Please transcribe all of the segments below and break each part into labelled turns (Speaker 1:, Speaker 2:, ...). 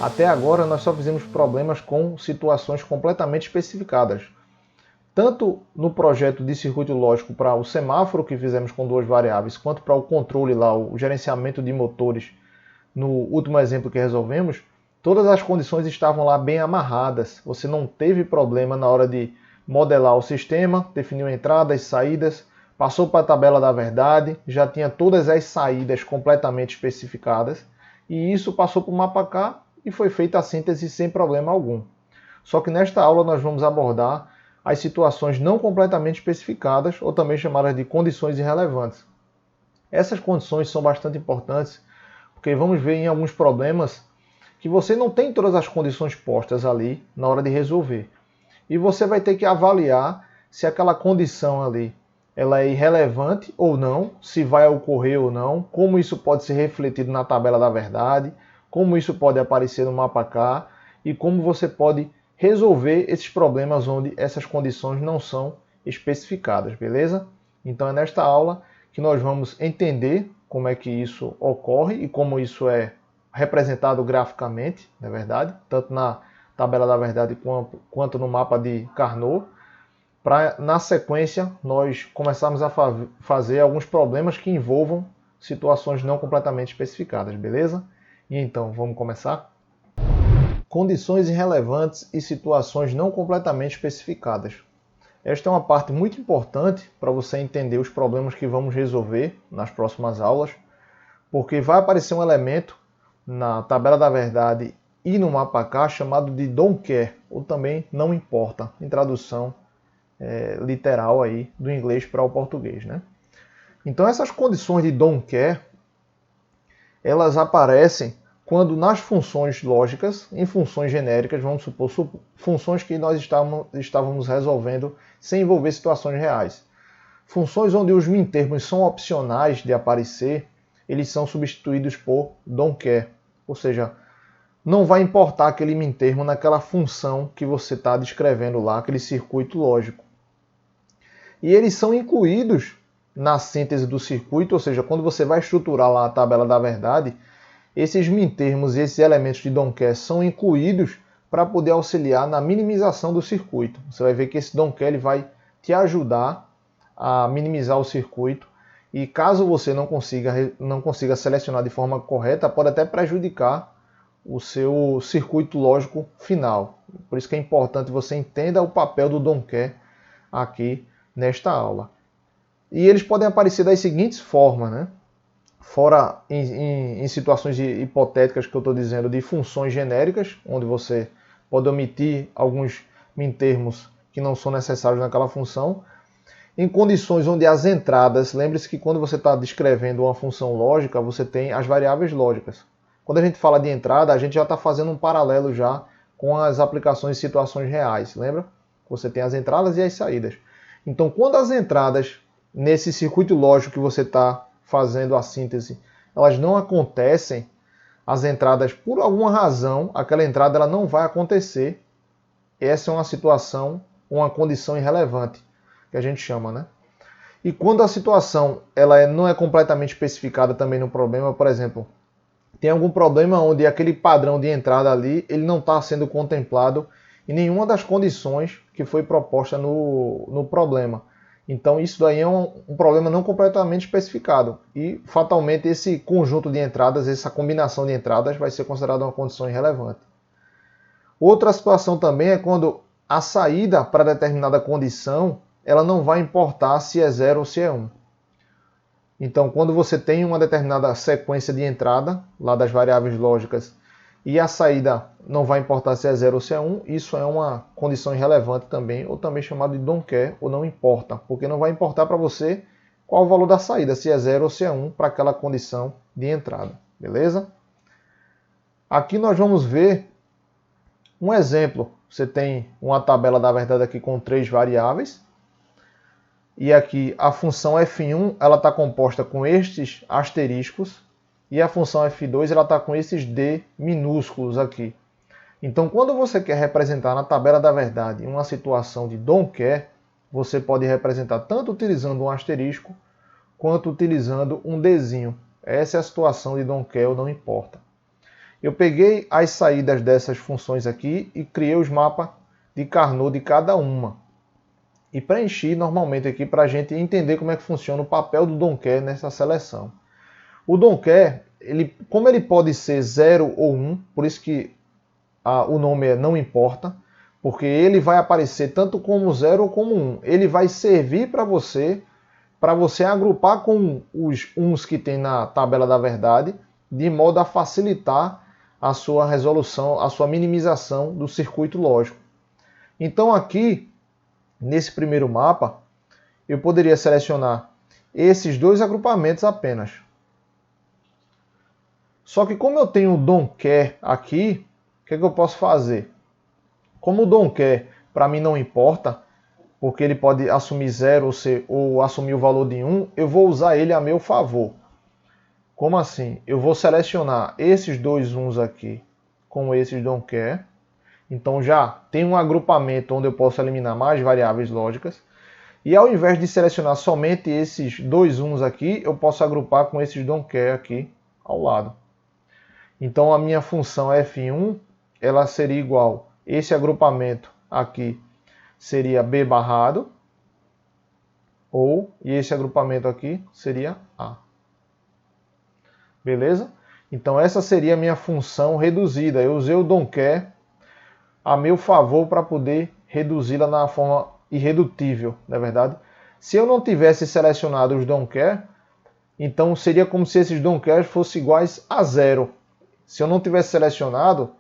Speaker 1: Até agora nós só fizemos problemas com situações completamente especificadas. Tanto no projeto de circuito lógico para o semáforo que fizemos com duas variáveis, quanto para o controle lá, o gerenciamento de motores, no último exemplo que resolvemos, todas as condições estavam lá bem amarradas. Você não teve problema na hora de modelar o sistema, definiu entradas, saídas, passou para a tabela da verdade, já tinha todas as saídas completamente especificadas, e isso passou para o mapa K e foi feita a síntese sem problema algum. Só que nesta aula nós vamos abordar as situações não completamente especificadas, ou também chamadas de condições irrelevantes. Essas condições são bastante importantes, porque vamos ver em alguns problemas que você não tem todas as condições postas ali na hora de resolver. E você vai ter que avaliar se aquela condição ali ela é irrelevante ou não, se vai ocorrer ou não, como isso pode ser refletido na tabela da verdade, como isso pode aparecer no mapa K e como você pode resolver esses problemas onde essas condições não são especificadas, beleza? Então é nesta aula que nós vamos entender como é que isso ocorre e como isso é representado graficamente, não é verdade? Tanto na tabela da verdade quanto no mapa de Carnot, para na sequência nós começarmos a fazer alguns problemas que envolvam situações não completamente especificadas, beleza? E então, vamos começar? Condições irrelevantes e situações não completamente especificadas. Esta é uma parte muito importante para você entender os problemas que vamos resolver nas próximas aulas, porque vai aparecer um elemento na tabela da verdade e no mapa K chamado de don't care, ou também não importa, em tradução literal aí do inglês para o português, né? Então essas condições de don't care, elas aparecem quando nas funções lógicas, em funções genéricas, vamos supor, funções que nós estávamos resolvendo sem envolver situações reais. Funções onde os mintermos são opcionais de aparecer, eles são substituídos por don't care. Ou seja, não vai importar aquele mintermo naquela função que você está descrevendo lá, aquele circuito lógico. E eles são incluídos na síntese do circuito, ou seja, quando você vai estruturar lá a tabela da verdade, esses mintermos e esses elementos de don't care são incluídos para poder auxiliar na minimização do circuito. Você vai ver que esse don't care vai te ajudar a minimizar o circuito, e caso você não consiga selecionar de forma correta, pode até prejudicar o seu circuito lógico final. Por isso que é importante você entenda o papel do don't care aqui nesta aula. E eles podem aparecer das seguintes formas, né? Fora em situações hipotéticas que eu estou dizendo, de funções genéricas, onde você pode omitir alguns mintermos que não são necessários naquela função. Em condições onde as entradas, lembre-se que quando você está descrevendo uma função lógica, você tem as variáveis lógicas. Quando a gente fala de entrada, a gente já está fazendo um paralelo já com as aplicações em situações reais, lembra? Você tem as entradas e as saídas. Então, quando as entradas nesse circuito lógico que você está fazendo a síntese, elas não acontecem, as entradas, por alguma razão, aquela entrada ela não vai acontecer. Essa é uma situação, uma condição irrelevante, que a gente chama, né? E quando a situação ela não é completamente especificada também no problema, por exemplo, tem algum problema onde aquele padrão de entrada ali ele não está sendo contemplado em nenhuma das condições que foi proposta no problema. Então isso daí é um problema não completamente especificado. E fatalmente esse conjunto de entradas, essa combinação de entradas vai ser considerada uma condição irrelevante. Outra situação também é quando a saída para determinada condição ela não vai importar se é 0 ou se é 1. Então quando você tem uma determinada sequência de entrada, lá das variáveis lógicas, e a saída não vai importar se é 0 ou se é 1, isso é uma condição irrelevante também, ou também chamado de don't care, ou não importa, porque não vai importar para você qual o valor da saída, se é 0 ou se é 1, para aquela condição de entrada, beleza? Aqui nós vamos ver um exemplo. Você tem uma tabela da verdade aqui com 3 variáveis, e aqui a função f1 ela está composta com estes asteriscos, e a função f2 ela está com esses d minúsculos aqui. Então, quando você quer representar na tabela da verdade uma situação de don't care, você pode representar tanto utilizando um asterisco, quanto utilizando um dzinho. Essa é a situação de don't care ou não importa. Eu peguei as saídas dessas funções aqui e criei os mapas de Carnot de cada uma. E preenchi normalmente aqui para a gente entender como é que funciona o papel do Don't nessa seleção. O Don't, como ele pode ser 0 ou 1, por isso que o nome é não importa, porque ele vai aparecer tanto como 0 ou como 1. Ele vai servir para você agrupar com os uns que tem na tabela da verdade, de modo a facilitar a sua resolução, a sua minimização do circuito lógico. Então aqui, nesse primeiro mapa, eu poderia selecionar esses dois agrupamentos apenas. Só que como eu tenho o Don't aqui, o que eu posso fazer? Como o Don't para mim não importa, porque ele pode assumir 0 ou assumir o valor de 1, eu vou usar ele a meu favor. Como assim? Eu vou selecionar esses dois uns aqui com esses Don't. Então já tem um agrupamento onde eu posso eliminar mais variáveis lógicas. E ao invés de selecionar somente esses dois uns aqui, eu posso agrupar com esses Don't aqui ao lado. Então a minha função F1 ela seria igual, esse agrupamento aqui seria B barrado, e esse agrupamento aqui seria A. Beleza? Então essa seria a minha função reduzida. Eu usei o Don't a meu favor para poder reduzi-la na forma irredutível, não é verdade? Se eu não tivesse selecionado os Don't, então seria como se esses Don't fossem iguais a 0. Se eu não tivesse selecionado,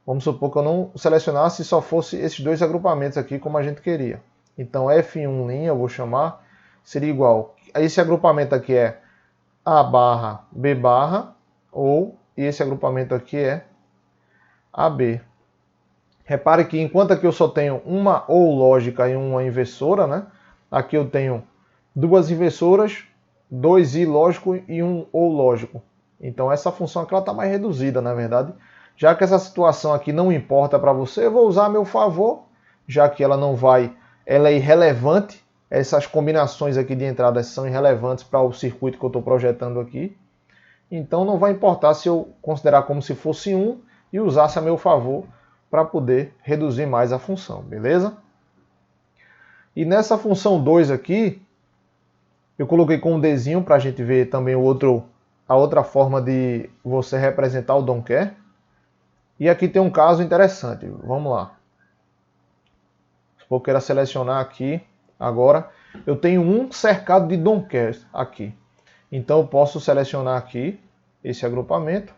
Speaker 1: vamos supor que eu não selecionasse e só fosse esses dois agrupamentos aqui como a gente queria. Então F1', eu vou chamar, seria igual. Esse agrupamento aqui é A barra, B barra, e esse agrupamento aqui é AB. Repare que enquanto aqui eu só tenho uma ou lógica e uma inversora, né? Aqui eu tenho duas inversoras, dois i lógico e um ou lógico. Então essa função aqui está mais reduzida, na verdade. Já que essa situação aqui não importa para você, eu vou usar a meu favor, já que ela é irrelevante. Essas combinações aqui de entradas são irrelevantes para o circuito que eu estou projetando aqui. Então não vai importar se eu considerar como se fosse 1 e usasse a meu favor para poder reduzir mais a função, beleza? E nessa função 2 aqui, eu coloquei com um Dzinho para a gente ver também a outra forma de você representar o Don't. E aqui tem um caso interessante. Vamos lá. Se eu queira selecionar aqui, agora, eu tenho um cercado de Don't aqui. Então eu posso selecionar aqui esse agrupamento.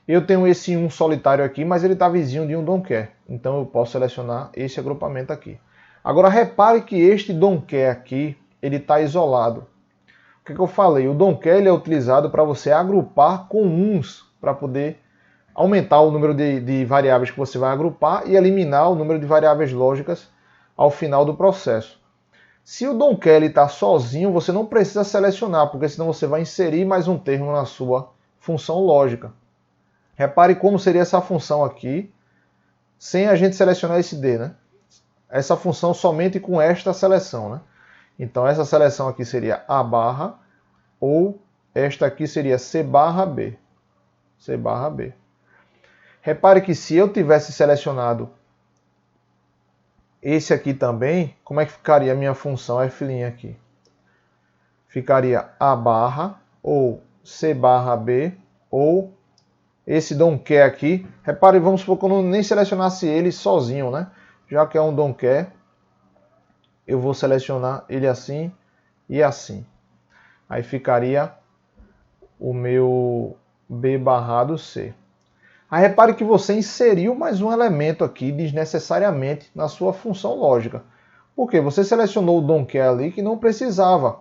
Speaker 1: Eu tenho esse um solitário aqui, mas ele está vizinho de um Don't. Então eu posso selecionar esse agrupamento aqui. Agora repare que este Don't aqui, ele está isolado. O que eu falei? O Don't ele é utilizado para você agrupar com uns, para poder aumentar o número de variáveis que você vai agrupar e eliminar o número de variáveis lógicas ao final do processo. Se o Don't está sozinho, você não precisa selecionar, porque senão você vai inserir mais um termo na sua função lógica. Repare como seria essa função aqui, sem a gente selecionar esse D, né? Essa função somente com esta seleção, né? Então essa seleção aqui seria A barra, ou esta aqui seria C barra B. C barra B. Repare que se eu tivesse selecionado esse aqui também, como é que ficaria a minha função F' aqui? Ficaria A barra, ou C barra B, ou esse Don't aqui. Repare, vamos supor que eu não nem selecionasse ele sozinho, né? Já que é um Don't, eu vou selecionar ele assim e assim. Aí ficaria o meu B barrado C. Aí repare que você inseriu mais um elemento aqui desnecessariamente na sua função lógica. Por quê? Você selecionou o Don't ali que não precisava.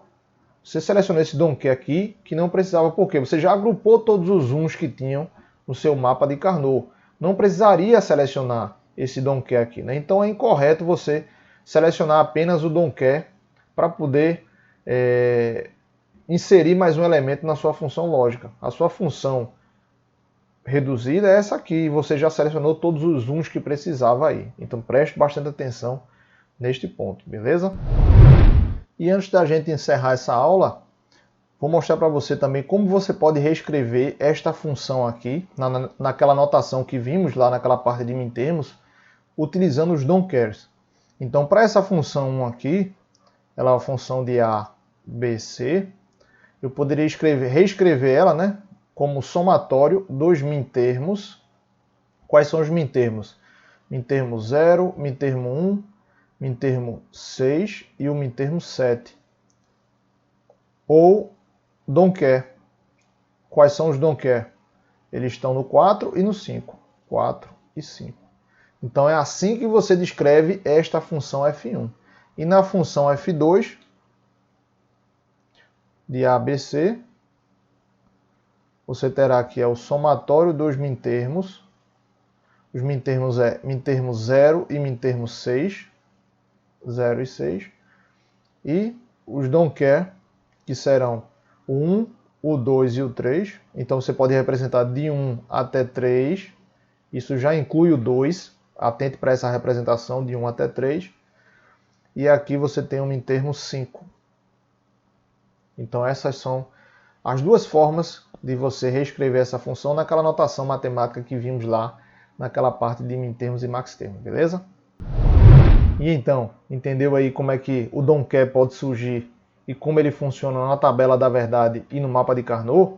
Speaker 1: Você selecionou esse Don't aqui que não precisava. Por quê? Você já agrupou todos os uns que tinham no seu mapa de Carnot. Não precisaria selecionar esse Don't aqui, né? Então é incorreto você selecionar apenas o Don't para poder inserir mais um elemento na sua função lógica. A sua função reduzida é essa aqui, você já selecionou todos os uns que precisava aí. Então preste bastante atenção neste ponto, beleza? E antes da gente encerrar essa aula, vou mostrar para você também como você pode reescrever esta função aqui, naquela notação que vimos lá naquela parte de mintermos, utilizando os don't cares. Então, para essa função 1 aqui, ela é uma função de A, B, C, eu poderia reescrever ela, né, como somatório dos mintermos. Quais são os mintermos? Mintermo 0, mintermo 1, mintermo 6 e o mintermo 7. Ou don't care. Quais são os don't care? Eles estão no 4 e no 5. 4 e 5. Então é assim que você descreve esta função f1. E na função f2, de ABC, você terá aqui o somatório dos mintermos. Os mintermos é mintermo 0 e mintermo 6. 0 e 6. E os don't care, que serão o 1, o 2 e o 3. Então você pode representar de 1 até 3. Isso já inclui o 2. Atente para essa representação de 1 até 3. E aqui você tem um mintermo 5. Então essas são as duas formas de você reescrever essa função naquela notação matemática que vimos lá naquela parte de mintermos e maxtermos, beleza? E então, entendeu aí como é que o don't care pode surgir e como ele funciona na tabela da verdade e no mapa de Carnot?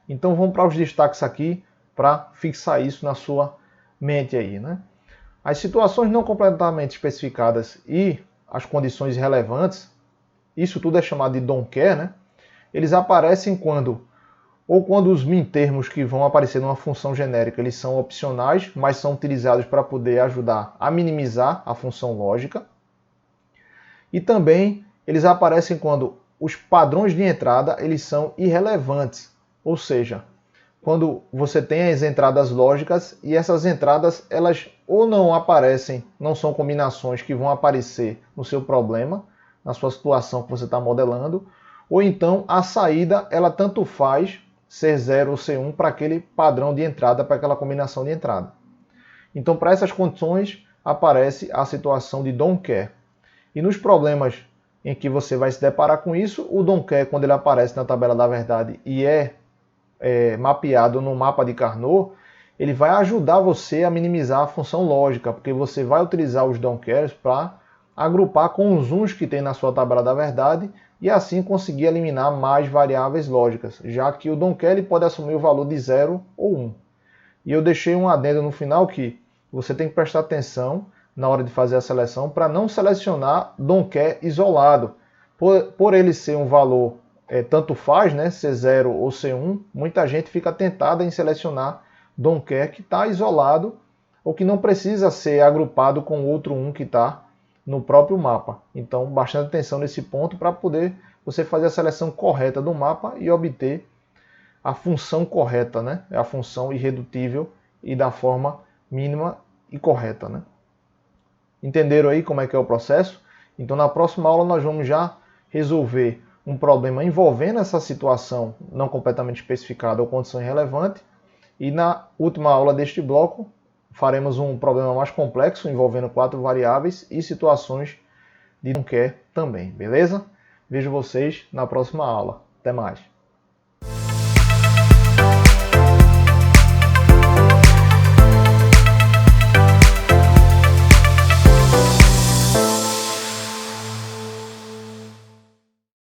Speaker 1: Então vamos para os destaques aqui para fixar isso na sua mente aí, né? As situações não completamente especificadas e as condições irrelevantes, isso tudo é chamado de don't care, né? Eles aparecem quando os mintermos que vão aparecer numa função genérica, eles são opcionais, mas são utilizados para poder ajudar a minimizar a função lógica. E também eles aparecem quando os padrões de entrada eles são irrelevantes, ou seja, quando você tem as entradas lógicas e essas entradas elas ou não aparecem, não são combinações que vão aparecer no seu problema, na sua situação que você está modelando, ou então a saída ela tanto faz ser 0 ou ser 1 para aquele padrão de entrada, para aquela combinação de entrada. Então, para essas condições, aparece a situação de don't care. E nos problemas em que você vai se deparar com isso, o don't care, quando ele aparece na tabela da verdade e é mapeado no mapa de Carnot, ele vai ajudar você a minimizar a função lógica, porque você vai utilizar os don't cares para agrupar com os uns que tem na sua tabela da verdade e assim conseguir eliminar mais variáveis lógicas, já que o don't care pode assumir o valor de 0 ou 1. E eu deixei um adendo no final que você tem que prestar atenção na hora de fazer a seleção para não selecionar don't care isolado. Por ele ser um valor tanto faz, né, ser 0 ou ser 1, muita gente fica tentada em selecionar don't care que está isolado ou que não precisa ser agrupado com outro 1 que está no próprio mapa. Então, bastante atenção nesse ponto para poder você fazer a seleção correta do mapa e obter a função correta, né? A função irredutível e da forma mínima e correta, né? Entenderam aí como é que é o processo? Então, na próxima aula nós vamos já resolver um problema envolvendo essa situação não completamente especificada ou condição irrelevante. E na última aula deste bloco, faremos um problema mais complexo, envolvendo 4 variáveis e situações de don't care também, beleza? Vejo vocês na próxima aula. Até mais!